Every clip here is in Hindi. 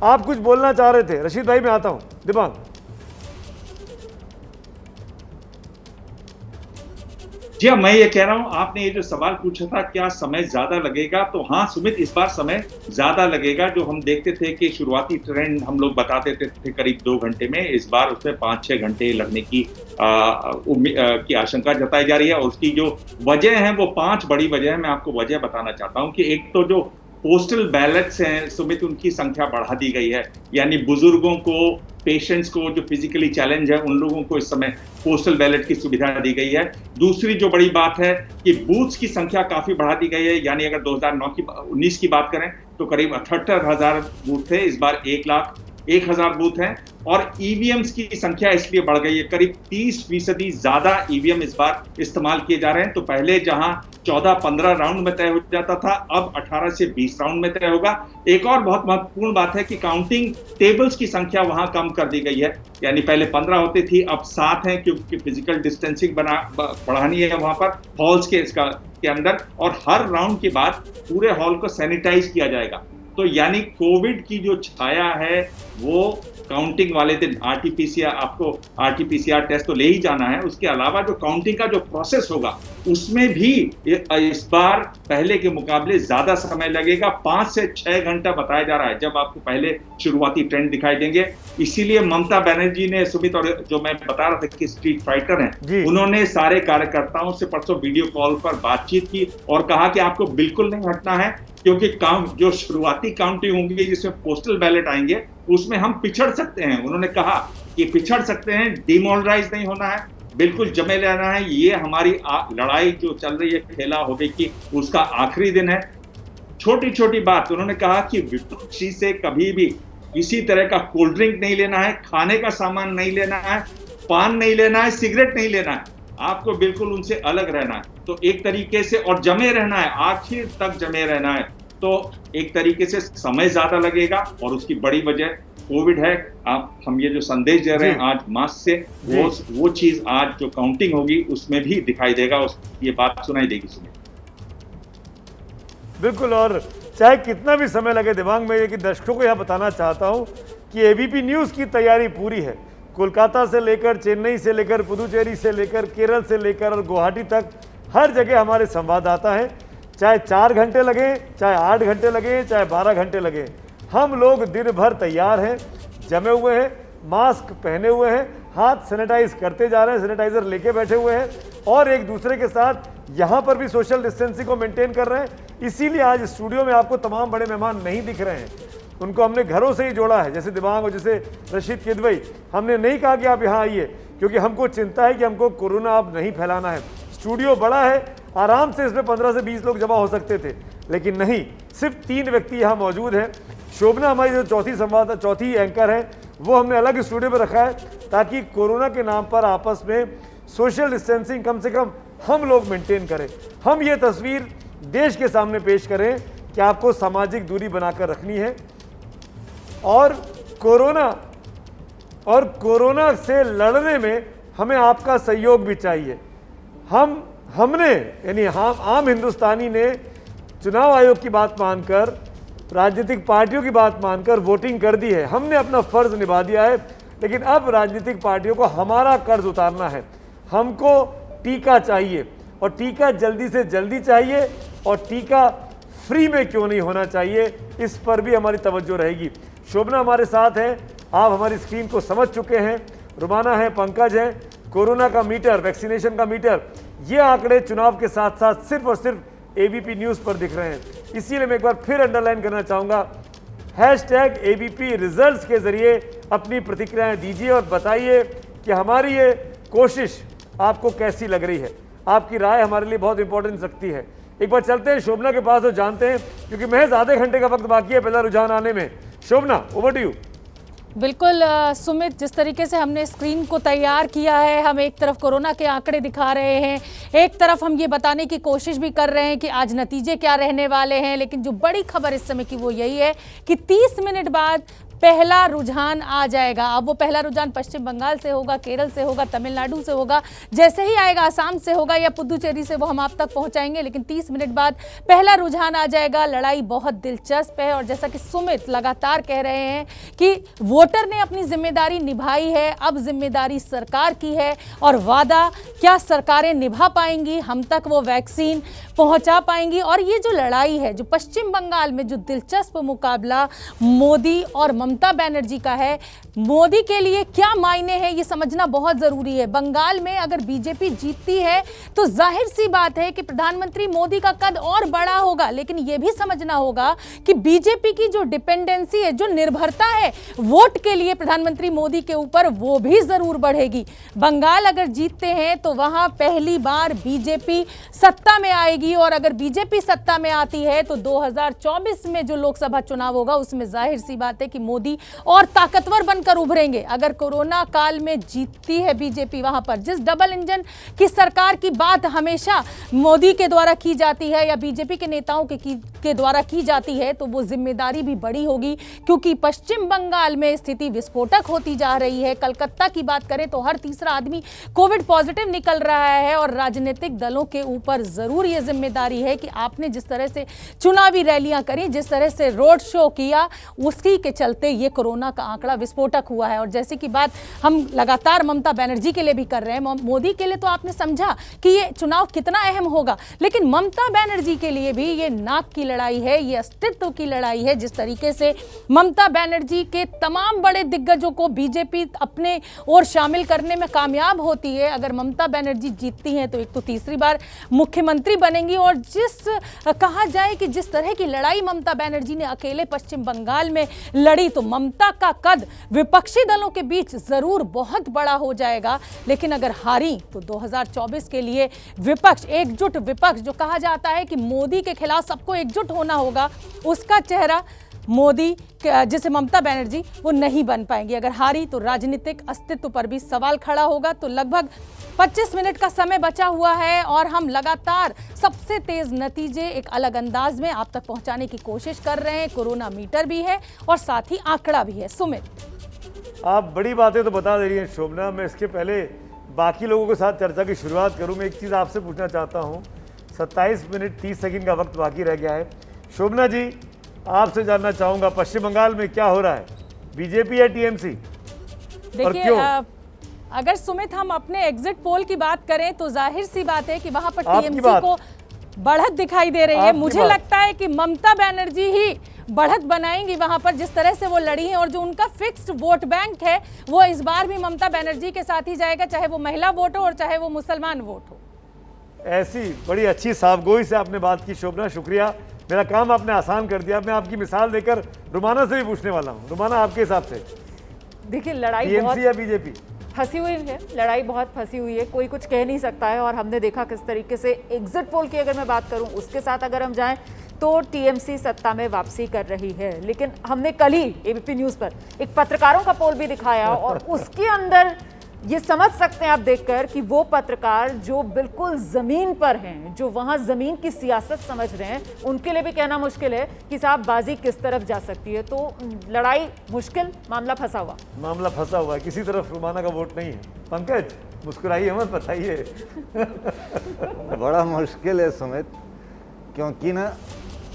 आप कुछ बोलना चाह रहे थे, रशीद भाई मैं आता हूं। दिबांग जी हाँ, मैं ये कह रहा हूँ, आपने ये जो सवाल पूछा था क्या समय ज्यादा लगेगा, तो हाँ सुमित, इस बार समय ज्यादा लगेगा। जो हम देखते थे कि शुरुआती ट्रेंड हम लोग बताते थे करीब 2 घंटे में, इस बार उसमें 5-6 घंटे लगने की की आशंका जताई जा रही है। और उसकी जो वजह है वो 5 बड़ी वजह है। मैं आपको वजह बताना चाहता हूँ कि एक तो जो पोस्टल बैलेट्स हैं सुमित, उनकी संख्या बढ़ा दी गई है, यानी बुजुर्गों को, पेशेंट्स को, जो फिजिकली चैलेंज है, उन लोगों को इस समय पोस्टल बैलेट की सुविधा दी गई है। दूसरी जो बड़ी बात है कि बूथ्स की संख्या काफी बढ़ा दी गई है, यानी अगर 2019 की बात करें तो करीब 78,000 बूथ थे, इस बार 1,01,000 बूथ हैं। और ईवीएम्स की संख्या इसलिए बढ़ गई है, करीब 30% ज्यादा ईवीएम इस बार इस्तेमाल किए जा रहे हैं। तो पहले जहां 14-15 राउंड में तय हो जाता था, अब 18 से 20 राउंड में तय होगा। एक और बहुत महत्वपूर्ण बात है कि काउंटिंग टेबल्स की संख्या वहां कम कर दी गई है, यानी पहले 15 होती थी, अब 7 हैं, क्योंकि फिजिकल डिस्टेंसिंग बढ़ानी है वहां पर हॉल्स के अंदर। और हर राउंड के बाद पूरे हॉल को सैनिटाइज किया जाएगा। तो यानी कोविड की जो छाया है वो काउंटिंग वाले दिन आपको आरटीपीसीआर टेस्ट तो ले ही जाना है, उसके अलावा जो काउंटिंग का जो प्रोसेस होगा उसमें भी इस बार पहले के मुकाबले ज्यादा समय लगेगा। 5 से 6 घंटा बताया जा रहा है, जब आपको पहले शुरुआती ट्रेंड दिखाई देंगे। इसीलिए ममता बनर्जी ने, सुमित, और जो मैं बता रहा था कि स्ट्रीट फाइटर हैं, उन्होंने सारे कार्यकर्ताओं से परसों वीडियो कॉल पर बातचीत की और कहा कि आपको बिल्कुल नहीं हटना है, क्योंकि जो शुरुआती काउंटिंग होंगी जिसमें पोस्टल बैलेट आएंगे उसमें हम पिछड़ सकते हैं। उन्होंने कहा कि पिछड़ सकते हैं, डिमोरलाइज नहीं होना है, बिल्कुल जमे रहना है। ये हमारी लड़ाई जो चल रही है खेला होगी कि उसका आखिरी दिन है। छोटी छोटी बात उन्होंने कहा कि विपक्षी से कभी भी किसी तरह का कोल्ड ड्रिंक नहीं लेना है, खाने का सामान नहीं लेना है, पान नहीं लेना है, सिगरेट नहीं लेना है, आपको बिल्कुल उनसे अलग रहना है। तो एक तरीके से, और जमे रहना है, आखिर तक जमे रहना है। तो एक तरीके से समय ज्यादा लगेगा और उसकी बड़ी वजह कोविड है। हम ये जो संदेश दे रहे हैं आज मास्क से, वो चीज आज जो काउंटिंग होगी उसमें भी दिखाई देगा, ये बात सुनाई देगी सुनिए। बिल्कुल, और चाहे कितना भी समय लगे, दिमाग में ये कि दर्शकों को यह बताना चाहता हूं कि एबीपी न्यूज़ की तैयारी पूरी है। कोलकाता से लेकर, चेन्नई से लेकर, पुदुचेरी से लेकर, केरल से लेकर और गुवाहाटी तक हर जगह हमारे संवाददाता हैं। चाहे 4 घंटे लगे, चाहे 8 घंटे लगे, चाहे 12 घंटे लगे, हम लोग दिन भर तैयार हैं, जमे हुए हैं, मास्क पहने हुए हैं, हाथ सैनिटाइज करते जा रहे हैं, सैनिटाइजर लेके बैठे हुए हैं और एक दूसरे के साथ यहाँ पर भी सोशल डिस्टेंसिंग को मेंटेन कर रहे हैं। इसीलिए आज स्टूडियो में आपको तमाम बड़े मेहमान नहीं दिख रहे हैं, उनको हमने घरों से ही जोड़ा है, जैसे दिबांग और जैसे रशीद किदवई। हमने नहीं कहा कि आप यहाँ आइए, क्योंकि हमको चिंता है कि हमको कोरोना अब नहीं फैलाना है। स्टूडियो बड़ा है, आराम से इसमें 15 से 20 लोग जमा हो सकते थे, लेकिन नहीं, सिर्फ 3 व्यक्ति यहाँ मौजूद हैं। शोभना हमारी जो चौथी एंकर है, वो हमने अलग स्टूडियो में रखा है, ताकि कोरोना के नाम पर आपस में सोशल डिस्टेंसिंग कम से कम हम लोग मेंटेन करें। हम ये तस्वीर देश के सामने पेश करें कि आपको सामाजिक दूरी बनाकर रखनी है और कोरोना से लड़ने में हमें आपका सहयोग भी चाहिए। हमने यानी आम हिंदुस्तानी ने चुनाव आयोग की बात मानकर, राजनीतिक पार्टियों की बात मानकर वोटिंग कर दी है, हमने अपना फर्ज निभा दिया है। लेकिन अब राजनीतिक पार्टियों को हमारा कर्ज उतारना है। हमको टीका चाहिए और टीका जल्दी से जल्दी चाहिए, और टीका फ्री में क्यों नहीं होना चाहिए, इस पर भी हमारी तवज्जो रहेगी। शोभना हमारे साथ हैं, आप हमारी स्क्रीन को समझ चुके हैं, रुमाना है, पंकज है। कोरोना का मीटर, वैक्सीनेशन का मीटर, ये आंकड़े चुनाव के साथ साथ सिर्फ और सिर्फ एबीपी न्यूज़ पर दिख रहे हैं। इसीलिए मैं एक बार फिर अंडरलाइन करना चाहूँगा, #ABP रिजल्ट्स के जरिए अपनी प्रतिक्रियाएं दीजिए और बताइए कि हमारी ये कोशिश आपको कैसी लग रही है। आपकी राय हमारे लिए बहुत इंपॉर्टेंस रखती है। एक बार चलते हैं शोभना के पास और जानते हैं, क्योंकि महज आधे घंटे का वक्त बाकी है पहला रुझान आने में। शोभना, ओवर टू यू। बिल्कुल सुमित, जिस तरीके से हमने स्क्रीन को तैयार किया है, हम एक तरफ कोरोना के आंकड़े दिखा रहे हैं, एक तरफ हम ये बताने की कोशिश भी कर रहे हैं कि आज नतीजे क्या रहने वाले हैं। लेकिन जो बड़ी खबर इस समय की वो यही है कि 30 मिनट बाद पहला रुझान आ जाएगा। अब वो पहला रुझान पश्चिम बंगाल से होगा, केरल से होगा, तमिलनाडु से होगा, जैसे ही आएगा आसाम से होगा या पुदुचेरी से, वो हम आप तक पहुंचाएंगे। लेकिन 30 मिनट बाद पहला रुझान आ जाएगा। लड़ाई बहुत दिलचस्प है और जैसा कि सुमित लगातार कह रहे हैं कि वोटर ने अपनी जिम्मेदारी निभाई है, अब जिम्मेदारी सरकार की है और वादा क्या सरकारें निभा पाएंगी, हम तक वो वैक्सीन पहुंचा पाएंगी। और ये जो लड़ाई है, जो पश्चिम बंगाल में जो दिलचस्प मुकाबला मोदी और ममता बनर्जी का है, मोदी के लिए क्या मायने हैं ये समझना बहुत जरूरी है। बंगाल में अगर बीजेपी जीतती है तो जाहिर सी बात है कि प्रधानमंत्री मोदी का कद और बड़ा होगा, लेकिन यह भी समझना होगा कि बीजेपी की जो डिपेंडेंसी है, जो निर्भरता है वोट के लिए प्रधानमंत्री मोदी के ऊपर, वो भी जरूर बढ़ेगी। बंगाल अगर जीतते हैं तो वहां पहली बार बीजेपी सत्ता में आएगी और अगर बीजेपी सत्ता में आती है तो 2024 में जो लोकसभा चुनाव होगा उसमें जाहिर सी बात है कि मोदी और ताकतवर बनकर उभरेंगे। अगर कोरोना काल में जीतती है बीजेपी, वहां पर जिस डबल इंजन की सरकार की बात हमेशा मोदी के द्वारा की जाती है या बीजेपी के नेताओं के द्वारा की जाती है, तो वो जिम्मेदारी भी बड़ी होगी, क्योंकि पश्चिम बंगाल में स्थिति विस्फोटक होती जा रही है। कलकत्ता की बात करें तो हर तीसरा आदमी कोविड पॉजिटिव निकल रहा है और राजनीतिक दलों के ऊपर जरूर ये जिम्मेदारी है कि आपने जिस तरह से चुनावी रैलियां करी, जिस तरह से रोड शो किया, उसी के चलते ये कोरोना का आंकड़ा विस्फोटक हुआ है। और जैसे कि बात हम लगातार ममता बनर्जी के लिए भी कर रहे हैं, मोदी के लिए तो आपने समझा कि ये चुनाव कितना अहम होगा, लेकिन ममता बनर्जी के लिए भी ये नाक की लड़ाई है, ये अस्तित्व की लड़ाई है। जिस तरीके से ममता बनर्जी के तमाम बड़े दिग्गजों को बीजेपी अपने ओर शामिल करने में कामयाब होती है, अगर ममता बनर्जी जीतती हैं तो एक तो तीसरी बार मुख्यमंत्री बनेंगी। और कहा जाए कि जिस तरह की लड़ाई ममता बनर्जी ने अकेले पश्चिम बंगाल में लड़ी, तो ममता का कद विपक्षी दलों के बीच जरूर बहुत बड़ा हो जाएगा। लेकिन अगर हारी तो 2024 के लिए विपक्ष, एकजुट विपक्ष, जो कहा जाता है कि मोदी के खिलाफ सबको एकजुट होना होगा, उसका चेहरा मोदी जैसे ममता बनर्जी वो नहीं बन पाएंगी। अगर हारी तो राजनीतिक अस्तित्व पर भी सवाल खड़ा होगा। तो लगभग 25 मिनट का समय बचा हुआ है और हम लगातार सबसे तेज नतीजे एक अलग अंदाज में आप तक पहुंचाने की कोशिश कर रहे हैं। कोरोना मीटर भी है और साथ ही आंकड़ा भी है। सुमित, आप बड़ी बातें तो बता दे रही हैं शोभना। मैं इसके पहले बाकी लोगों के साथ चर्चा की शुरुआत करूं, मैं एक चीज़ आपसे पूछना चाहता हूं। 27 मिनट 30 सेकंड का वक्त बाकी रह गया है। शोभना जी, आपसे जानना चाहूंगा पश्चिम बंगाल में क्या हो रहा है, बीजेपी या टीएमसी? देखिए, अगर सुमित हम अपने एग्जिट पोल की बात करें तो जाहिर सी बात है कि वहां पर टीएमसी को बढ़त दिखाई दे रही है। मुझे लगता है कि ममता बनर्जी ही बढ़त बनाएंगी वहां पर, जिस तरह से वो लड़ी हैं। और जो उनका फिक्स्ड वोट बैंक है वो इस बार भी ममता बनर्जी के साथ ही जाएगा, चाहे वो महिला वोट हो और चाहे वो मुसलमान वोट हो। ऐसी बड़ी अच्छी साफगोई से आपने बात की शोभना, शुक्रिया। मेरा काम आपने आसान कर दिया। मैं आपकी मिसाल देकर रुमाना से भी पूछने वाला हूँ। रुमाना, आपके हिसाब से देखिए, लड़ाई टीएमसी या बीजेपी? फंसी हुई है, लड़ाई बहुत फंसी हुई है, कोई कुछ कह नहीं सकता है। और हमने देखा किस तरीके से एग्जिट पोल की अगर मैं बात करूं, उसके साथ अगर हम जाएं तो टीएमसी सत्ता में वापसी कर रही है। लेकिन हमने कल ही एबीपी न्यूज़ पर एक पत्रकारों का पोल भी दिखाया और उसके अंदर ये समझ सकते हैं आप देखकर कि वो पत्रकार जो बिल्कुल जमीन पर हैं, जो वहां जमीन की सियासत समझ रहे हैं, उनके लिए भी कहना मुश्किल है कि साहब बाजी किस तरफ जा सकती है। तो लड़ाई मुश्किल, मामला फंसा हुआ है। किसी तरफ रुमाना का वोट नहीं है। पंकज, मुस्कुराइए मत, बताइए। बड़ा मुश्किल है सुमित, क्योंकि ना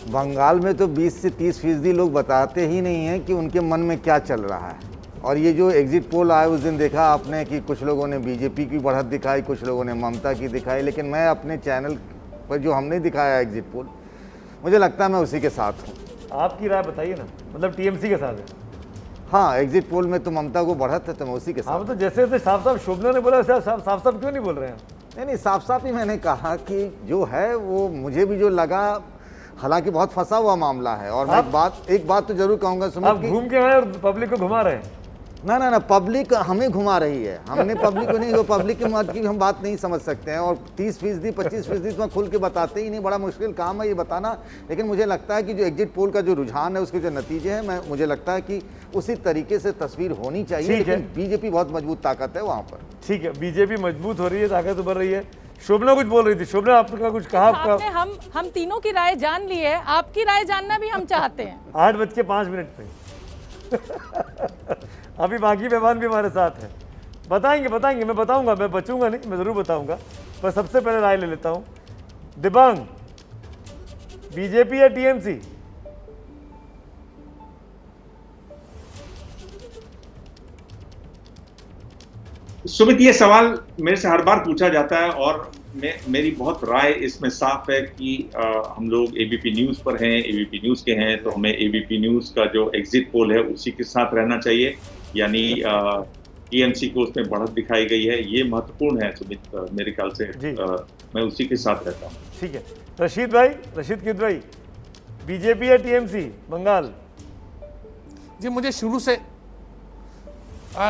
बंगाल में तो 20 से 30% लोग बताते ही नहीं हैं कि उनके मन में क्या चल रहा है। और ये जो एग्जिट पोल आया उस दिन देखा आपने कि कुछ लोगों ने बीजेपी की बढ़त दिखाई, कुछ लोगों ने ममता की दिखाई, लेकिन मैं अपने चैनल पर जो हमने दिखाया एग्जिट पोल, मुझे लगता है मैं उसी के साथ हूँ। आपकी राय बताइए ना, मतलब टीएमसी के साथ है? हाँ, एग्जिट पोल में तो ममता को बढ़त है, तो मैं उसी के साथ। हाँ, मतलब जैसे साफ साफ शोभना ने बोला वैसे साफ साफ क्यों नहीं बोल रहे हैं? नहीं, साफ साफ ही मैंने कहा कि जो है वो मुझे भी जो लगा, हालांकि बहुत फंसा हुआ मामला है। और मैं एक बात तो जरूर कहूँगा सुमित, आप घूम के आए और पब्लिक को घुमा रहे हैं। ना, पब्लिक हमें घुमा रही है, हमने पब्लिक को नहीं, वो पब्लिक के मत की हम बात नहीं समझ सकते हैं। और 30%, 25% तो खुल के बताते ही नहीं, बड़ा मुश्किल काम है ये बताना। लेकिन मुझे लगता है कि जो एग्जिट पोल का जो रुझान है, उसके जो नतीजे हैं, मुझे लगता है कि उसी तरीके से तस्वीर होनी चाहिए। लेकिन बीजेपी बहुत मजबूत ताकत है वहाँ पर। ठीक है, बीजेपी मजबूत हो रही है, ताकत उभर रही है। शोभना कुछ बोल रही थी। शोभना, आपका कुछ कहा? आपने हम तीनों की राय जान ली है, आपकी राय जानना भी हम चाहते हैं। 8:05 पे अभी बाकी मेहमान भी हमारे साथ हैं, बताएंगे बताएंगे, मैं बताऊंगा, मैं बचूंगा नहीं, मैं ज़रूर बताऊंगा। पर सबसे पहले राय ले लेता हूं। दिबांग, बीजेपी या टीएमसी? सुमित, ये सवाल मेरे से हर बार पूछा जाता है और मेरी बहुत राय इसमें साफ है कि हम लोग एबीपी न्यूज़ पर हैं, एबीपी न्यूज़ के हैं, तो हमें एबीपी न्यूज़ का जो एग्जिट पोल है उसी के साथ रहना चाहिए। यानी टीएमसी को उसमें बढ़त दिखाई गई है, ये महत्वपूर्ण है सुमित, मेरे ख्याल से मैं उसी के साथ रहता हूँ। ठीक है, रशीद भाई, रशीद किद भाई, बीजेपी या टीएमसी बंगाल? जी मुझे शुरू से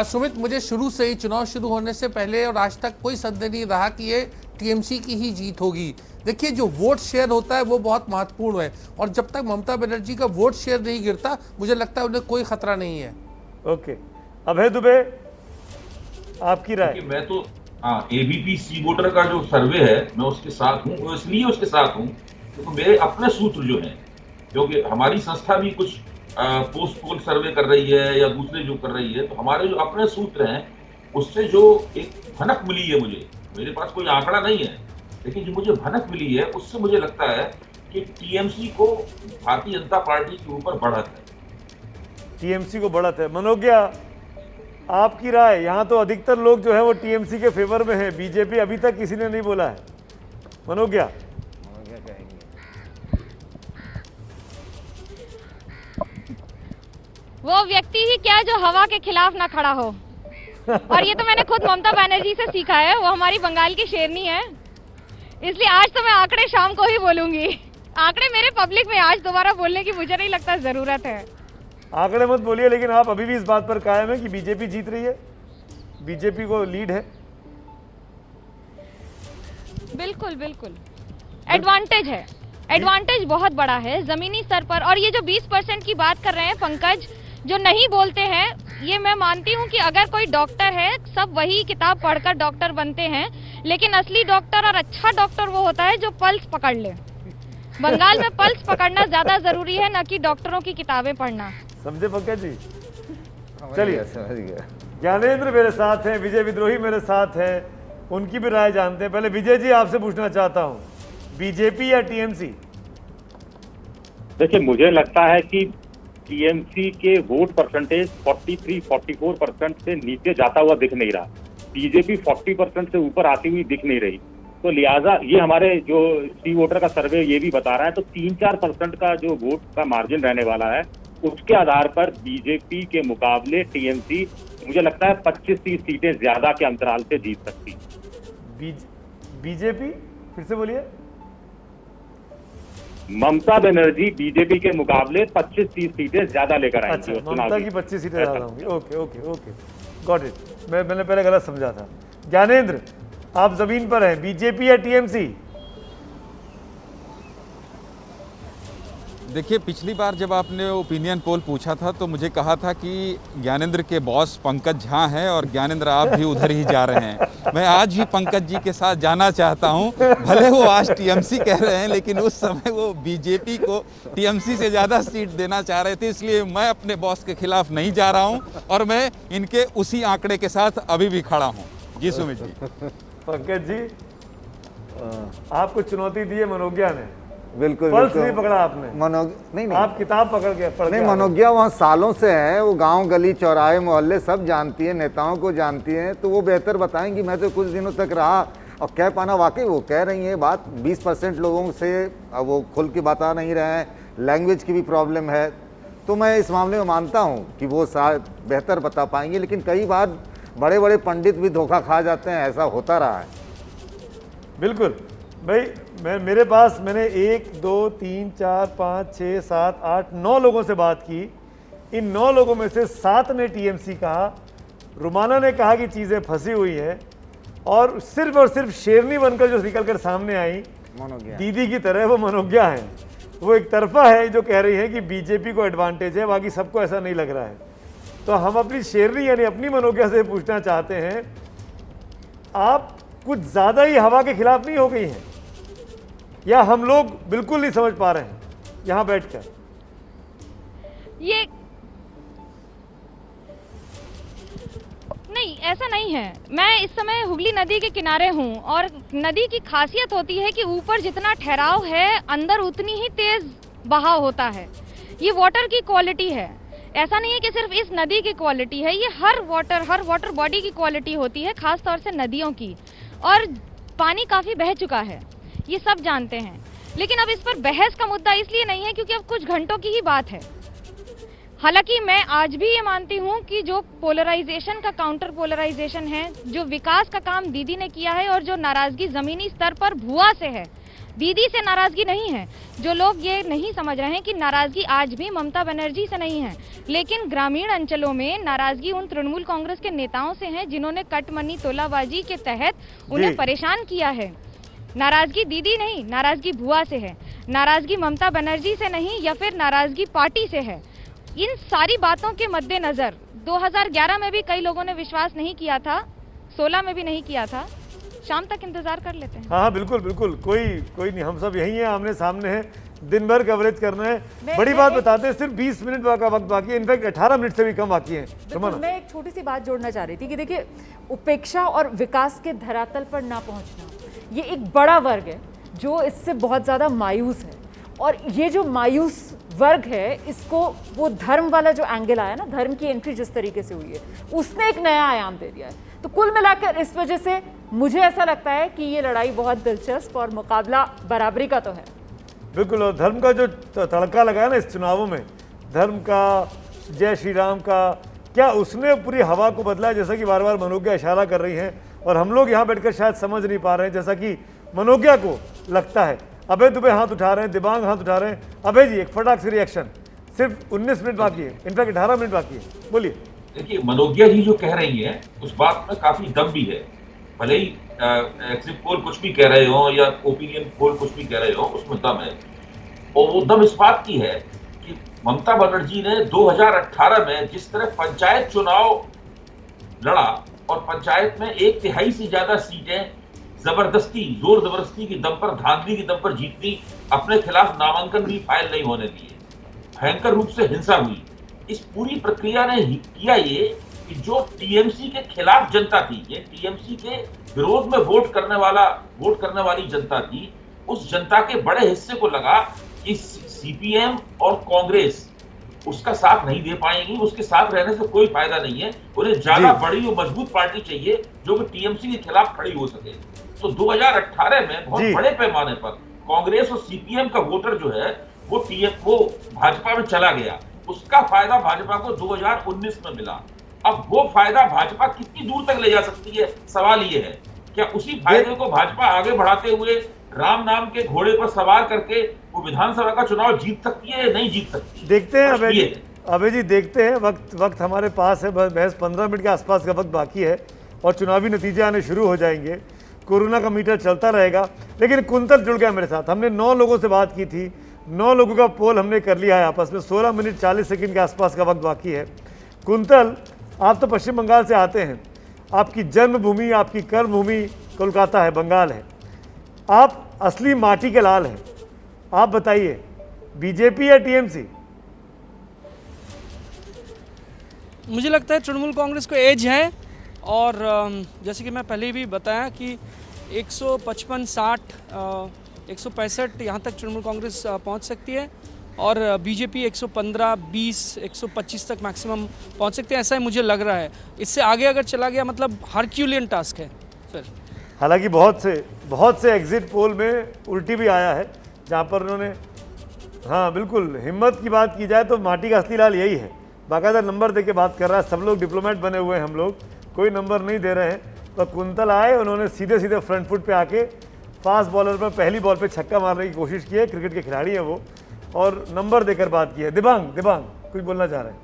सुमित, मुझे शुरू से ही चुनाव शुरू होने से पहले और आज तक कोई संदेह नहीं रहा कि ये टीएमसी की ही जीत होगी। देखिए, जो वोट शेयर होता है वो बहुत महत्वपूर्ण है और जब तक ममता बनर्जी का वोट शेयर नहीं गिरता, मुझे लगता है उन्हें कोई खतरा नहीं है। ओके, अभय दुबे, आपकी राय? मैं तो एबीपी सी वोटर का जो सर्वे है मैं उसके साथ हूँ, इसलिए उसके साथ हूँ क्योंकि मेरे अपने सूत्र जो हैं, क्योंकि हमारी संस्था भी कुछ पोस्ट पोल सर्वे कर रही है या दूसरे जो कर रही है, तो हमारे जो अपने सूत्र हैं उससे जो एक भनक मिली है मुझे, मेरे पास कोई आंकड़ा नहीं है, लेकिन जो मुझे भनक मिली है उससे मुझे लगता है कि टीएमसी को भारतीय जनता पार्टी के ऊपर बढ़त है। टीएमसी को बढ़त है। मनोज्ञा, आपकी राय? यहाँ तो अधिकतर लोग जो है वो टीएमसी के फेवर में है, बीजेपी अभी तक किसी ने नहीं बोला है। मनोज्ञा? वो व्यक्ति ही क्या जो हवा के खिलाफ ना खड़ा हो, और ये तो मैंने खुद ममता बनर्जी से सीखा है, वो हमारी बंगाल की शेरनी है, इसलिए आज तो मैं आंकड़े शाम को ही बोलूंगी। आंकड़े मेरे पब्लिक में आज दोबारा बोलने की मुझे नहीं लगता जरूरत है। आंकड़े मत बोलिए, लेकिन आप अभी भी इस बात पर कायम है कि बीजेपी जीत रही है, बीजेपी को लीड है? बिल्कुल बिल्कुल, एडवांटेज है, एडवांटेज बहुत बड़ा है जमीनी स्तर पर। और ये जो 20% की बात कर रहे हैं पंकज, जो नहीं बोलते हैं, ये मैं मानती हूँ कि अगर कोई डॉक्टर है, सब वही किताब पढ़कर डॉक्टर बनते हैं, लेकिन असली डॉक्टर और अच्छा डॉक्टर वो होता है जो पल्स पकड़ ले। बंगाल में पल्स पकड़ना ज्यादा जरूरी है, न कि डॉक्टरों की किताबें पढ़ना। समझे पंकज जी? चलिए, समझ गया। ज्ञानेंद्र मेरे साथ हैं, विजय विद्रोही मेरे साथ हैं, उनकी भी राय जानते हैं। पहले विजय जी आपसे पूछना चाहता हूँ, बीजेपी या टीएमसी? देखिए, मुझे लगता है कि टीएमसी के वोट परसेंटेज 43-44% से नीचे जाता हुआ दिख नहीं रहा, बीजेपी 40% से ऊपर आती हुई दिख नहीं रही, तो लिहाजा ये हमारे जो सी वोटर का सर्वे ये भी बता रहा है, तो 3-4% का जो वोट का मार्जिन रहने वाला है, उसके आधार पर बीजेपी के मुकाबले टीएमसी मुझे लगता है 25-30 सीटें ज्यादा के अंतराल से जीत सकती। बीजेपी फिर से बोलिए? ममता बनर्जी बीजेपी के मुकाबले 25-30 सीटें ज्यादा लेकर आएंगी। अच्छा, ममता की 25 सीटें ज्यादा होंगी। Okay okay okay, got it. मैंने पहले गलत समझा था। ज्ञानेंद्र, आप जमीन पर हैं, बीजेपी या टीएमसी? देखिए, पिछली बार जब आपने ओपिनियन पोल पूछा था तो मुझे कहा था कि ज्ञानेंद्र के बॉस पंकज झा हैं और ज्ञानेंद्र आप भी उधर ही जा रहे हैं। मैं आज भी पंकज जी के साथ जाना चाहता हूं, भले वो आज टीएमसी कह रहे हैं, लेकिन उस समय वो बीजेपी को टीएमसी से ज़्यादा सीट देना चाह रहे थे, इसलिए मैं अपने बॉस के खिलाफ नहीं जा रहा हूं और मैं इनके उसी आंकड़े के साथ अभी भी खड़ा हूँ। जी सुमित जी। पंकज जी, आपको चुनौती दी है मनोज्ञा ने। बिल्कुल, पल्स नहीं पकड़ा आपने। नहीं, आप किताब पकड़ के पढ़ नहीं, मनोज्ञा वहाँ सालों से है, वो गांव गली चौराहे मोहल्ले सब जानती है, नेताओं को जानती है, तो वो बेहतर बताएंगी। मैं तो कुछ दिनों तक रहा और कह पाना, वाकई वो कह रही है बात, 20% लोगों से वो खुल के बता नहीं रहे हैं, लैंग्वेज की भी प्रॉब्लम है, तो मैं इस मामले में मानता हूँ कि वो शायद बेहतर बता पाएंगे, लेकिन कई बार बड़े बड़े पंडित भी धोखा खा जाते हैं, ऐसा होता रहा है। बिल्कुल भाई, मेरे पास मैंने 1 2 3 4 5 6 7 8 9 लोगों से बात की। इन 9 लोगों में से 7 ने टीएमसी कहा, रुमाना ने कहा कि चीज़ें फंसी हुई हैं, और सिर्फ शेरनी बनकर जो निकल कर सामने आई दीदी की तरह वो मनोज्ञा है। वो एक तरफा है जो कह रही है कि बीजेपी को एडवांटेज है, बाकी सबको ऐसा नहीं लग रहा है। तो हम अपनी शेरनी यानी अपनी मनोज्ञा से पूछना चाहते हैं, आप कुछ ज़्यादा ही हवा के खिलाफ नहीं हो गई हैं, या हम लोग बिल्कुल नहीं समझ पा रहे हैं यहाँ बैठकर? नहीं, ऐसा नहीं है। मैं इस समय हुगली नदी के किनारे हूँ और नदी की खासियत होती है कि ऊपर जितना ठहराव है अंदर उतनी ही तेज बहाव होता है। ये वाटर की क्वालिटी है, ऐसा नहीं है कि सिर्फ इस नदी की क्वालिटी है, ये हर वाटर बॉडी की क्वालिटी होती है, खास तौर से नदियों की। और पानी काफी बह चुका है, ये सब जानते हैं। लेकिन अब इस पर बहस का मुद्दा इसलिए नहीं है क्योंकि अब कुछ घंटों की ही बात है। हालांकि मैं आज भी ये मानती हूँ कि जो पोलराइजेशन का काउंटर पोलराइजेशन है, जो विकास का काम दीदी ने किया है और जो नाराजगी जमीनी स्तर पर भुआ से है, दीदी से नाराजगी नहीं है। जो लोग ये नहीं समझ रहे हैं कि नाराजगी आज भी ममता बनर्जी से नहीं है, लेकिन ग्रामीण अंचलों में नाराजगी उन तृणमूल कांग्रेस के नेताओं से है जिन्होंने कटमनी तोलाबाजी के तहत उन्हें परेशान किया है। नाराजगी दीदी नहीं, नाराजगी भुआ से है, नाराजगी ममता बनर्जी से नहीं या फिर नाराजगी पार्टी से है। इन सारी बातों के मद्देनजर 2011 में भी कई लोगों ने विश्वास नहीं किया था, 16 में भी नहीं किया था। शाम तक इंतजार कर लेते हैं। हाँ बिल्कुल बिल्कुल, कोई नहीं, हम सब यही हैं, आमने सामने हैं, दिन भर कवरेज करना है। बड़ी बात बताते हैं, सिर्फ 20 मिनट का वक्त बाकी है, इनफैक्ट 18 मिनट से भी कम बाकी है। मैं एक छोटी सी बात जोड़ना चाह रही थी कि देखिए, उपेक्षा और विकास के धरातल पर ना पहुंचना, ये एक बड़ा वर्ग है जो इससे बहुत ज़्यादा मायूस है। और ये जो मायूस वर्ग है, इसको वो धर्म वाला जो एंगल आया ना, धर्म की एंट्री जिस तरीके से हुई है, उसने एक नया आयाम दे दिया है। तो कुल मिलाकर इस वजह से मुझे ऐसा लगता है कि ये लड़ाई बहुत दिलचस्प और मुकाबला बराबरी का तो है। बिल्कुल, और धर्म का जो तड़का लगाया ना इस चुनावों में, धर्म का, जय श्री राम का, क्या उसने पूरी हवा को बदला है, जैसा कि बार बार मनोज्ञा इशारा कर रही हैं और हम लोग यहाँ बैठकर शायद समझ नहीं पा रहे हैं, जैसा कि मनोज्ञा को लगता है। अभय दुबे हाथ उठा रहे हैं, दिबांग हाथ उठा रहे हैं। अभय जी, एक फटाक से रिएक्शन, सिर्फ 19 मिनट बाकी है, इनफैक्ट 18 मिनट बाकी है, बोलिए। देखिए, मनोज्ञा जी जो कह रही हैं उस बात में काफी दम भी है। भले ही एग्जिट पोल कुछ भी कह रहे हो या ओपिनियन पोल कुछ भी कह रहे हो, उसमें दम है। और वो दम इस बात की है कि ममता बनर्जी ने 2018 में जिस तरह पंचायत चुनाव लड़ा और पंचायत में 1/3 से ज्यादा सीटें जबरदस्ती, जोर जबरदस्ती की दम पर, धांधली की दम पर जीतनी, अपने खिलाफ नामांकन भी फाइल नहीं होने दिए, भयंकर रूप से हिंसा हुई। इस पूरी प्रक्रिया ने किया ये कि जो टीएमसी के खिलाफ जनता थी, ये टीएमसी के विरोध में वोट करने वाली जनता थी, उस जनता के बड़े हिस्से को लगा कि सीपीएम और कांग्रेस उसका साथ नहीं दे पाएंगी, उसके साथ रहने से कोई फायदा नहीं है, उन्हें ज्यादा बड़ी और मजबूत पार्टी चाहिए जो कि टीएमसी के खिलाफ खड़ी हो सके। तो 2018 में बहुत बड़े पैमाने पर कांग्रेस और सीपीएम का वोटर जो है वो भाजपा में चला गया। उसका फायदा भाजपा को 2019 में मिला। अब वो फायदा भाजपा कितनी दूर तक ले जा सकती है, सवाल ये है। क्या उसी फायदे को भाजपा आगे बढ़ाते हुए राम नाम के घोड़े पर सवार करके वो विधानसभा का चुनाव जीत सकती है या नहीं जीत सकती? देखते हैं अभय जी, देखते हैं। वक्त हमारे पास है, बहस 15 मिनट के आसपास का वक्त बाकी है और चुनावी नतीजे आने शुरू हो जाएंगे। कोरोना का मीटर चलता रहेगा। लेकिन कुंतल जुड़ गया मेरे साथ, हमने 9 लोगों से बात की थी, 9 लोगों का पोल हमने कर लिया है आपस में। 16 मिनट 40 सेकंड के आसपास का वक्त बाकी है। कुंतल, आप तो पश्चिम बंगाल से आते हैं, आपकी जन्मभूमि, आपकी कर्मभूमि कोलकाता है, बंगाल है, आप असली माटी के लाल हैं। आप बताइए, बीजेपी या टीएमसी? मुझे लगता है तृणमूल कांग्रेस को एज है और जैसे कि मैं पहले भी बताया कि 155-60 165 यहाँ तक तृणमूल कांग्रेस पहुँच सकती है और बीजेपी 115-20 125 तक मैक्सिमम पहुँच सकते हैं, ऐसा ही मुझे लग रहा है। इससे आगे अगर चला गया मतलब हरक्यूलियन टास्क है फिर। हालांकि बहुत से एग्जिट पोल में उल्टी भी आया है जहाँ पर उन्होंने, हाँ बिल्कुल, हिम्मत की बात की जाए तो माटी का असली लाल यही है, बाकायदा नंबर दे के बात कर रहा है। सब लोग डिप्लोमेट बने हुए हैं, हम लोग कोई नंबर नहीं दे रहे हैं। तो कुंतल आए, उन्होंने सीधे फ्रंट फुट पे आके फास्ट बॉलर पर पहली बॉल पे छक्का मारने की कोशिश की है। क्रिकेट के खिलाड़ी हैं वो, और नंबर देकर बात की है। दिबांग कुछ बोलना चाह रहे हैं?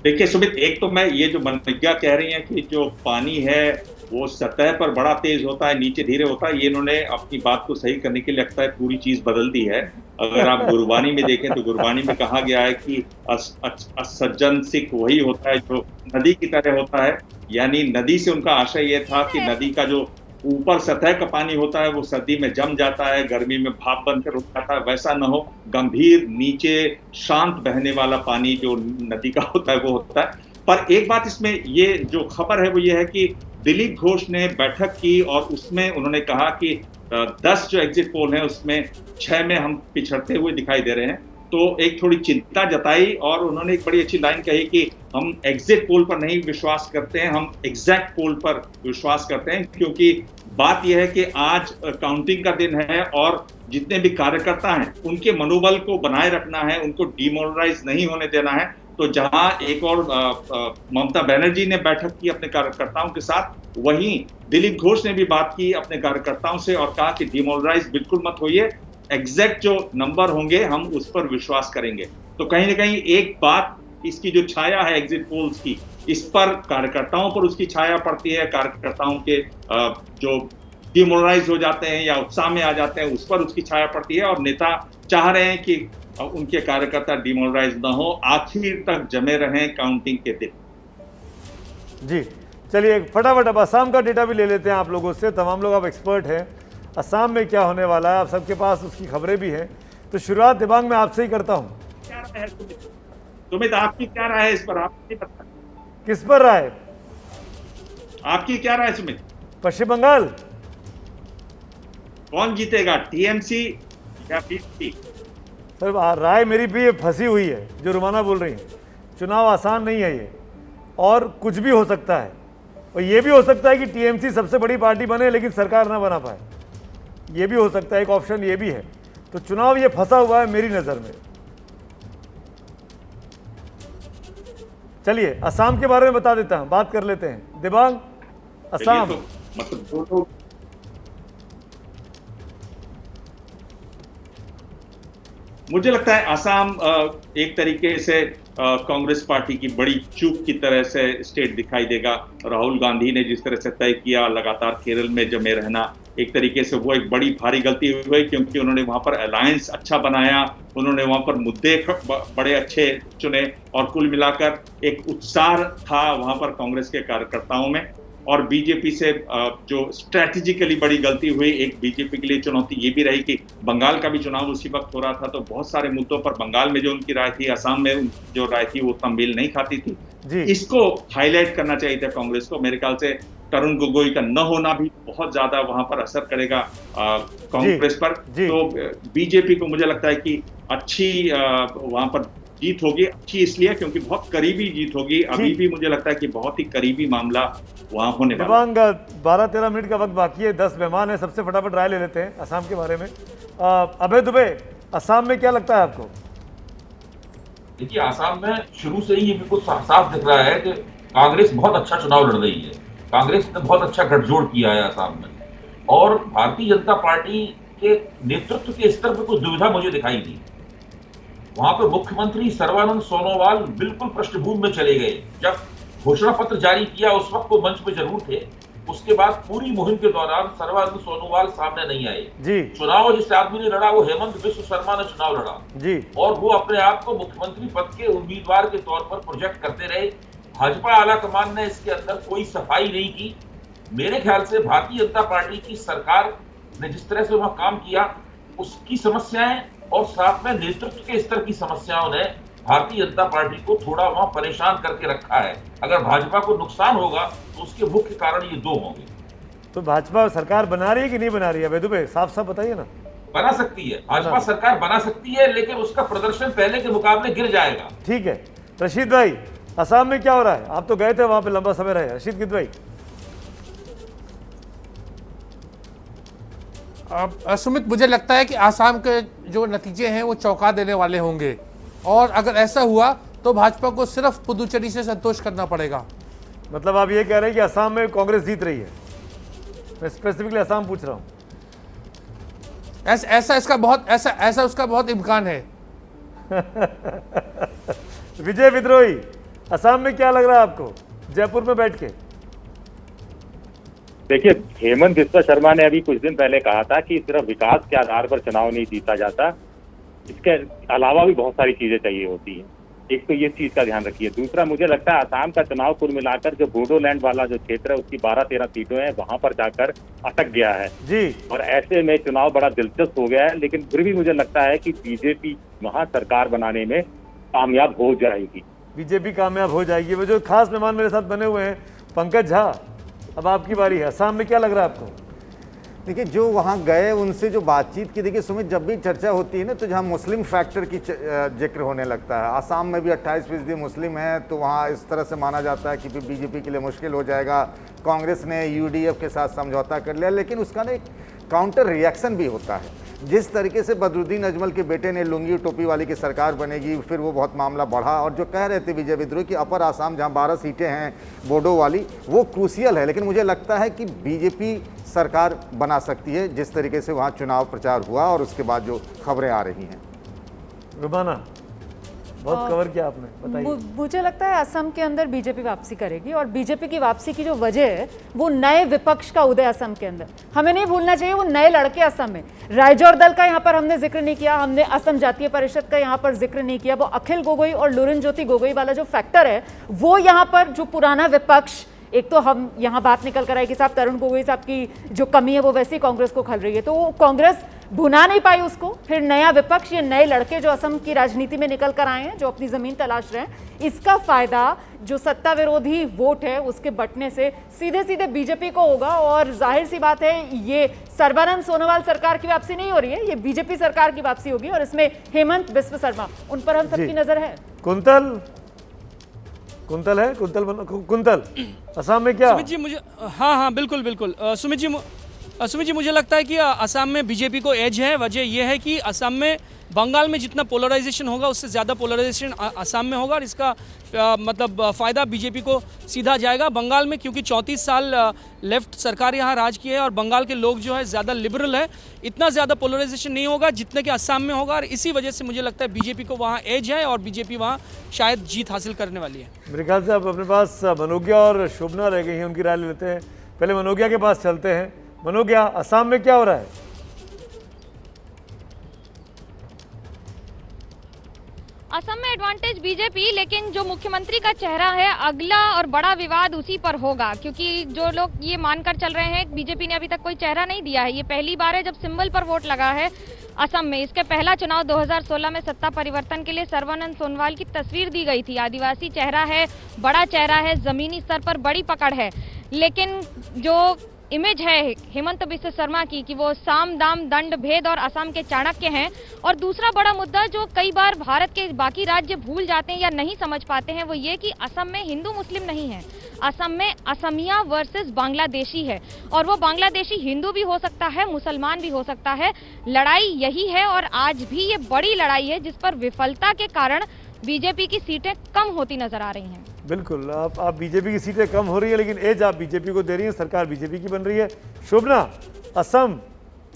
देखिए सुमित, एक तो मैं ये जो मनोज्ञा कह रही हैं कि जो पानी है वो सतह पर बड़ा तेज होता है, नीचे धीरे होता है, ये इन्होंने अपनी बात को सही करने के लिए लगता है पूरी चीज बदल दी है। अगर आप गुरबानी में देखें तो गुरबानी में कहा गया है कि सज्जन सिख वही होता है जो नदी की तरह होता है। यानी नदी से उनका आशय ये था कि नदी का जो ऊपर सतह का पानी होता है वो सर्दी में जम जाता है, गर्मी में भाप बनकर उठ जाता है, वैसा न हो, गंभीर नीचे शांत बहने वाला पानी जो नदी का होता है वो होता है। पर एक बात इसमें ये जो खबर है वो ये है कि दिलीप घोष ने बैठक की और उसमें उन्होंने कहा कि 10 जो एग्जिट पोल हैं उसमें 6 में हम पिछड़ते हुए दिखाई दे रहे हैं। तो एक थोड़ी चिंता जताई और उन्होंने एक बड़ी अच्छी लाइन कही कि हम एग्जिट पोल पर नहीं विश्वास करते हैं, हम एग्जैक्ट पोल पर विश्वास करते हैं, क्योंकि बात यह है कि आज काउंटिंग का दिन है और जितने भी कार्यकर्ता हैं उनके मनोबल को बनाए रखना है, उनको डिमोरलाइज नहीं होने देना है। तो जहां एक और ममता बनर्जी ने बैठक की अपने कार्यकर्ताओं के साथ, वहीं दिलीप घोष ने भी बात की अपने कार्यकर्ताओं से और कहा कि डिमोरलाइज बिल्कुल मत होइए, एग्जैक्ट जो नंबर होंगे हम उस पर विश्वास करेंगे। तो कहीं ना कहीं एक बात, इसकी जो छाया है एग्जिट पोल्स की, इस पर कार्यकर्ताओं पर उसकी छाया पड़ती है, कार्यकर्ताओं के जो डिमोरलाइज हो जाते हैं या उत्साह में आ जाते हैं उस पर उसकी छाया पड़ती है, और नेता चाह रहे हैं कि उनके कार्यकर्ता डिमोरलाइज न हो, आखिर तक जमे रहें काउंटिंग के दिन। जी चलिए फटाफट अब असम का डेटा भी ले लेते हैं आप लोगों से। तमाम लोग आप एक्सपर्ट हैं, असम में क्या होने वाला है आप सबके पास उसकी खबरें भी हैं। तो शुरुआत दिबांग में आपसे ही करता हूँ। क्या राय है सुमित, आपकी क्या राय है इस पर? आप नहीं पता किस पर राय? आपकी क्या राय सुमित? पश्चिम बंगाल कौन जीतेगा, टीएमसी या बीजेपी? सर राय मेरी भी फंसी हुई है जो रुमाना बोल रही है। चुनाव आसान नहीं है ये, और कुछ भी हो सकता है, और ये भी हो सकता है कि टीएमसी सबसे बड़ी पार्टी बने लेकिन सरकार ना बना पाए, ये भी हो सकता है, एक ऑप्शन ये भी है। तो चुनाव ये फंसा हुआ है मेरी नज़र में। चलिए असम के बारे में बता देता हूं, बात कर लेते हैं। दिबांग, असम मतलब मुझे लगता है असम एक तरीके से कांग्रेस पार्टी की बड़ी चूक की तरह से स्टेट दिखाई देगा। राहुल गांधी ने जिस तरह से तय किया लगातार केरल में जमे रहना, एक तरीके से वो एक बड़ी भारी गलती हुई, क्योंकि उन्होंने वहां पर अलायंस अच्छा बनाया, उन्होंने वहां पर मुद्दे बड़े अच्छे चुने, और कुल मिलाकर एक उत्साह था वहां पर कांग्रेस के कार्यकर्ताओं में। और बीजेपी से जो स्ट्रैटेजिकली बड़ी गलती हुई, एक बीजेपी के लिए चुनौती ये भी रही कि बंगाल का भी चुनाव उसी वक्त हो रहा था, तो बहुत सारे मुद्दों पर बंगाल में जो उनकी राय थी, असम में जो राय थी वो उतना मेल नहीं खाती थी जी। इसको हाईलाइट करना चाहिए था कांग्रेस को। मेरे ख्याल से तरुण गोगोई का न होना भी बहुत ज्यादा वहां पर असर करेगा कांग्रेस पर। तो बीजेपी को मुझे लगता है कि अच्छी वहां पर जीत होगी, अच्छी इसलिए क्योंकि बहुत करीबी जीत होगी। अभी भी मुझे लगता है कि बहुत ही करीबी मामला वहां होने वाला है। 12-13 मिनट का वक्त बाकी है, 10 मेहमान है, सबसे फटाफट राय ले लेते हैं असम के बारे में। अभय दुबे, असम में क्या लगता है आपको? देखिए असम में शुरू से ही ये बिल्कुल साफ दिख रहा है कि कांग्रेस बहुत अच्छा चुनाव लड़ रही है। कांग्रेस ने बहुत अच्छा गठजोड़ किया है असम में, और भारतीय जनता पार्टी के नेतृत्व के स्तर पर कुछ दुविधा मुझे दिखाई दी। वहां पर मुख्यमंत्री सर्बानंद सोनोवाल बिल्कुल पृष्ठभूमि में चले गए। जब घोषणा पत्र जारी किया उस वक्त वो मंच पे जरूर थे, उसके बाद पूरी मुहिम के दौरान सर्बानंद सोनोवाल सामने नहीं आए जी। चुनाव जिस आदमी ने लड़ा वो हेमंत बिश्व शर्मा ने चुनाव लड़ा जी, और वो अपने आप को मुख्यमंत्री पद के उम्मीदवार के तौर पर प्रोजेक्ट करते रहे। भाजपा आला कमान ने इसके अंदर कोई सफाई नहीं की। मेरे ख्याल से भारतीय जनता पार्टी की सरकार ने जिस तरह से वहां काम किया, उसकी समस्याएं और साथ में नेतृत्व के स्तर की समस्याओं ने भारतीय जनता पार्टी को थोड़ा वहां परेशान करके रखा है। अगर भाजपा को नुकसान होगा तो उसके मुख्य कारण ये दो होंगे। तो भाजपा सरकार बना रही है कि नहीं बना रही है? वेदु भाई साफ साफ बताइए ना। बना सकती है, भाजपा सरकार बना सकती है, लेकिन उसका प्रदर्शन पहले के मुकाबले गिर जाएगा। ठीक है रशीद भाई, असम में क्या हो रहा है? आप तो गए थे वहां पे, लंबा समय रहे। रशीद किद भाई। सुमित, मुझे लगता है कि आसाम के जो नतीजे हैं वो चौंका देने वाले होंगे, और अगर ऐसा हुआ तो भाजपा को सिर्फ पुदुचेरी से संतोष करना पड़ेगा। मतलब आप ये कह रहे हैं कि असम में कांग्रेस जीत रही है? मैं स्पेसिफिकली असम पूछ रहा हूं। ऐसा उसका बहुत इम्कान है। विजय विद्रोही, असम में क्या लग रहा है आपको जयपुर में बैठ के? देखिए, हेमंत बिश्व शर्मा ने अभी कुछ दिन पहले कहा था कि सिर्फ विकास के आधार पर चुनाव नहीं जीता जाता, इसके अलावा भी बहुत सारी चीजें चाहिए होती हैं। एक तो ये चीज का ध्यान रखिए। दूसरा, मुझे लगता है असम का चुनाव कुल मिलाकर जो बोडोलैंड वाला जो क्षेत्र है उसकी 12-13 सीटें हैं, वहां पर जाकर अटक गया है जी। और ऐसे में चुनाव बड़ा दिलचस्प हो गया है। लेकिन फिर भी मुझे लगता है कि बीजेपी वहां सरकार बनाने में कामयाब हो जाएगी। बीजेपी कामयाब हो जाएगी। वो जो खास मेहमान मेरे साथ बने हुए हैं पंकज झा, अब आपकी बारी है। असम में क्या लग रहा है आपको? देखिए, जो वहाँ गए उनसे जो बातचीत की, देखिए सुमित, जब भी चर्चा होती है ना तो जहाँ मुस्लिम फैक्टर की जिक्र होने लगता है। आसाम में भी 28% मुस्लिम हैं, तो वहाँ इस तरह से माना जाता है कि फिर बीजेपी के लिए मुश्किल हो जाएगा। कांग्रेस ने यूडीएफ के साथ समझौता कर लिया, लेकिन उसका ना एक काउंटर रिएक्शन भी होता है। जिस तरीके से बदरुद्दीन अजमल के बेटे ने लुंगी टोपी वाली की सरकार बनेगी, फिर वो बहुत मामला बढ़ा। और जो कह रहे थे विजय विद्रोह की अपर आसाम जहाँ 12 सीटें हैं बोडो वाली, वो क्रूसियल है। लेकिन मुझे लगता है कि बीजेपी सरकार बना सकती है, जिस तरीके से वहाँ चुनाव प्रचार हुआ और उसके बाद जो खबरें आ रही हैं। रुबाना, बहुत कवर किया आपने, बताइए। मुझे लगता है असम के अंदर बीजेपी वापसी करेगी, और बीजेपी की वापसी की जो वजह है वो नए विपक्ष का उदय असम के अंदर। हमें नहीं भूलना चाहिए वो नए लड़के असम में। रायजोर दल का यहाँ पर हमने जिक्र नहीं किया, हमने असम जातीय परिषद का यहाँ पर जिक्र नहीं किया। वो अखिल गोगोई और लुरिन ज्योति गोगोई वाला जो फैक्टर है, वो यहाँ पर जो पुराना विपक्ष, एक तो हम यहाँ बात निकल कर आए कि साहब तरुण गोगोई साहब की जो कमी है वो वैसी कांग्रेस को खल रही है, तो वो कांग्रेस भुना नहीं पाई उसको। फिर नया विपक्ष, ये नए लड़के जो असम की राजनीति में निकल कर आए हैं, जो अपनी जमीन तलाश रहे हैं, इसका फायदा जो सत्ता विरोधी वोट है उसके बंटने से सीधे सीधे बीजेपी को होगा। और जाहिर सी बात है, ये सर्बानंद सोनोवाल सरकार की वापसी नहीं हो रही है, ये बीजेपी सरकार की वापसी होगी, और इसमें हेमंत बिस्व शर्मा, उन पर हम सबकी नजर है। कुंतल है, कुंतल असम में क्या? सुमित जी मुझे, हाँ बिल्कुल बिल्कुल। सुमित जी मुझे लगता है कि असम में बीजेपी को एज है। वजह यह है कि असम में बंगाल में जितना पोलराइजेशन होगा उससे ज़्यादा पोलराइजेशन असम में होगा, और इसका मतलब फ़ायदा बीजेपी को सीधा जाएगा बंगाल में, क्योंकि 34 साल लेफ्ट सरकार यहाँ राज की है और बंगाल के लोग जो है ज़्यादा लिबरल है। इतना ज़्यादा पोलराइजेशन नहीं होगा जितने कि असम में होगा, और इसी वजह से मुझे लगता है बीजेपी को वहाँ एज है और बीजेपी वहाँ शायद जीत हासिल करने वाली है। मेरे ख्याल से अब अपने पास मनोज्ञा और शोभना रह गई हैं, उनकी राय लेते हैं। पहले मनोज्ञा के पास चलते हैं। मनोज्ञा, असम में क्या हो रहा है? असम में एडवांटेज बीजेपी, लेकिन जो मुख्यमंत्री का चेहरा है, अगला और बड़ा विवाद उसी पर होगा, क्योंकि जो लोग ये मानकर चल रहे हैं बीजेपी ने अभी तक कोई चेहरा नहीं दिया है। ये पहली बार है जब सिंबल पर वोट लगा है असम में। इसके पहला चुनाव 2016 में सत्ता परिवर्तन के लिए सर्बानंद सोनोवाल की तस्वीर दी गई थी। आदिवासी चेहरा है, बड़ा चेहरा है, जमीनी स्तर पर बड़ी पकड़ है, लेकिन जो इमेज है हेमंत बिस्व शर्मा की कि वो साम दाम दंड भेद और असम के चाणक्य हैं। और दूसरा बड़ा मुद्दा जो कई बार भारत के बाकी राज्य भूल जाते हैं या नहीं समझ पाते हैं, वो ये कि असम में हिंदू मुस्लिम नहीं है, असम में असमिया वर्सेस बांग्लादेशी है, और वो बांग्लादेशी हिंदू भी हो सकता है, मुसलमान भी हो सकता है। लड़ाई यही है, और आज भी ये बड़ी लड़ाई है जिस पर विफलता के कारण बीजेपी की सीटें कम होती नजर आ रही हैं। बिल्कुल, आप बीजेपी की सीटें कम हो रही है, लेकिन एज आप बीजेपी को दे रही है, सरकार बीजेपी की बन रही है। शोभना, असम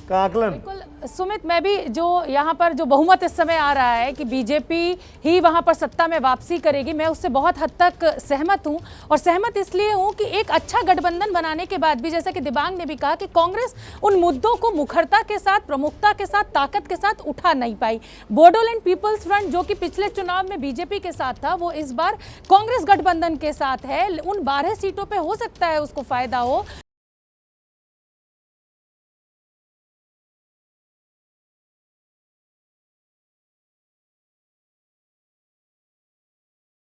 का आकलन? बिल्कुल सुमित, मैं भी जो यहाँ पर जो बहुमत इस समय आ रहा है कि बीजेपी ही वहाँ पर सत्ता में वापसी करेगी, मैं उससे बहुत हद तक सहमत हूँ। और सहमत इसलिए हूँ कि एक अच्छा गठबंधन बनाने के बाद भी, जैसा कि दिबांग ने भी कहा, कि कांग्रेस उन मुद्दों को मुखरता के साथ, प्रमुखता के साथ, ताकत के साथ उठा नहीं पाई। बोडोलैंड पीपल्स फ्रंट जो कि पिछले चुनाव में बीजेपी के साथ था, वो इस बार कांग्रेस गठबंधन के साथ है। उन 12 सीटों पर हो सकता है उसको फायदा हो।